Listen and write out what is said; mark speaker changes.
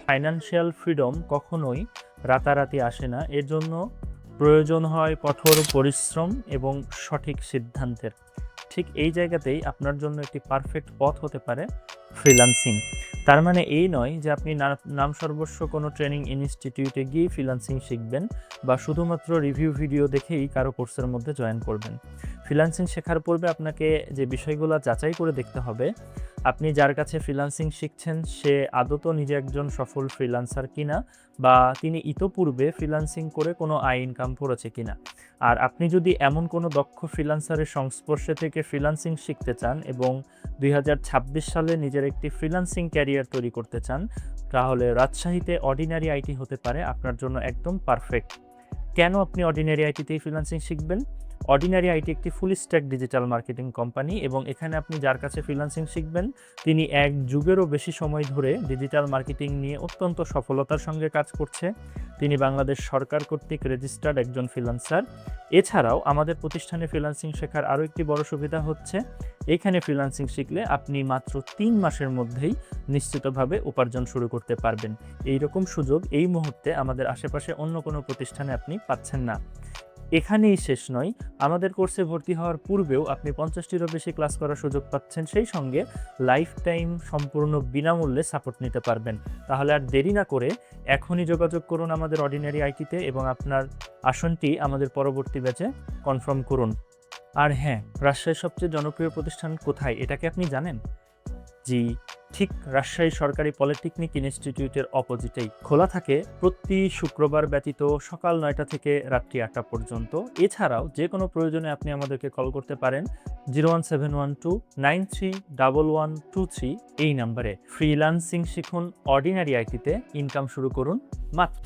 Speaker 1: Financial freedom কখনোই রাতারাতি আসে না। এর জন্য প্রয়োজন হয় কঠোর পরিশ্রম এবং সঠিক সিদ্ধান্তের। ঠিক এই জায়গাতেই আপনার জন্য একটি পারফেক্ট পথ হতে পারে ফ্রিল্যান্সিং। তার মানে এই নয় যে আপনি নাম সর্বস্ব কোনো ট্রেনিং ইনস্টিটিউটে গিয়ে ফ্রিল্যান্সিং শিখবেন বা শুধুমাত্র রিভিউ ভিডিও দেখেই কারো কোর্সের মধ্যে জয়েন করবেন। ফ্রিল্যান্সিং শেখার পূর্বে আপনাকে যে বিষয়গুলো যাচাই করে দেখতে হবে, আপনি যার কাছে ফ্রিল্যান্সিং শিখছেন সে আদতও নিজে একজন সফল ফ্রিল্যান্সার কিনা, বা তিনি ইতোপূর্বে ফ্রিল্যান্সিং করে কোনো আয় ইনকাম করেছে কিনা। আর আপনি যদি এমন কোনো দক্ষ ফ্রিল্যান্সারের সংস্পর্শে থেকে ফ্রিল্যান্সিং শিখতে চান এবং 2026 সালে নিজের একটি ফ্রিল্যান্সিং ক্যারিয়ার তৈরি করতে চান, তাহলে রাজশাহীতে অর্ডিনারি আইটি হতে পারে আপনার জন্য একদম পারফেক্ট। কেন আপনি অর্ডিনারি আইটিতেই ফ্রিল্যান্সিং শিখবেন? অর্ডিনারি আইটি একটি full stack digital marketing company এবং এখানে আপনি যার কাছে ফ্রিল্যান্সিং শিখবেন তিনি এক যুগেরও বেশি সময় ধরে ডিজিটাল মার্কেটিং নিয়ে অত্যন্ত সফলতার সঙ্গে কাজ করছে। তিনি বাংলাদেশ সরকার কর্তৃক রেজিস্টার্ড একজন ফ্রিল্যান্সার। এছাড়াও আমাদের প্রতিষ্ঠানে ফ্রিল্যান্সিং শেখার আরও একটি বড় সুবিধা হচ্ছে, এখানে ফ্রিল্যান্সিং শিখলে আপনি মাত্র 3 মাসের মধ্যেই নিশ্চিতভাবে উপার্জন শুরু করতে পারবেন। এই রকম সুযোগ এই মুহূর্তে আমাদের আশেপাশে অন্য কোনো প্রতিষ্ঠানে আপনি পাচ্ছেন না। এখানেই শেষ নয়, আমাদের কোর্সে ভর্তি হওয়ার পূর্বেও আপনি 50টিরও বেশি ক্লাস করার সুযোগ পাচ্ছেন, সেই সঙ্গে লাইফ টাইম সম্পূর্ণ বিনামূল্যে সাপোর্ট নিতে পারবেন। তাহলে আর দেরি না করে এখনই যোগাযোগ করুন আমাদের অর্ডিনারি আইটিতে এবং আপনার আসনটি আমাদের পরবর্তী ব্যাচে কনফার্ম করুন। আর হ্যাঁ, রাজশাহীর সবচেয়ে জনপ্রিয় প্রতিষ্ঠান কোথায় এটা কি আপনি জানেন? জি, ঠিক রাজশাহী সরকারি পলিটেকনিক ইনস্টিটিউটের অপোজিটেই। খোলা থাকে প্রতি শুক্রবার ব্যতীত সকাল 9টা থেকে রাত্রি 8টা পর্যন্ত। এছাড়াও যে কোনো প্রয়োজনে আপনি আমাদেরকে কল করতে পারেন 01712931123 এই নাম্বারে। ফ্রিল্যান্সিং শিখুন অর্ডিনারি আইটিতে, ইনকাম শুরু করুন মাত্র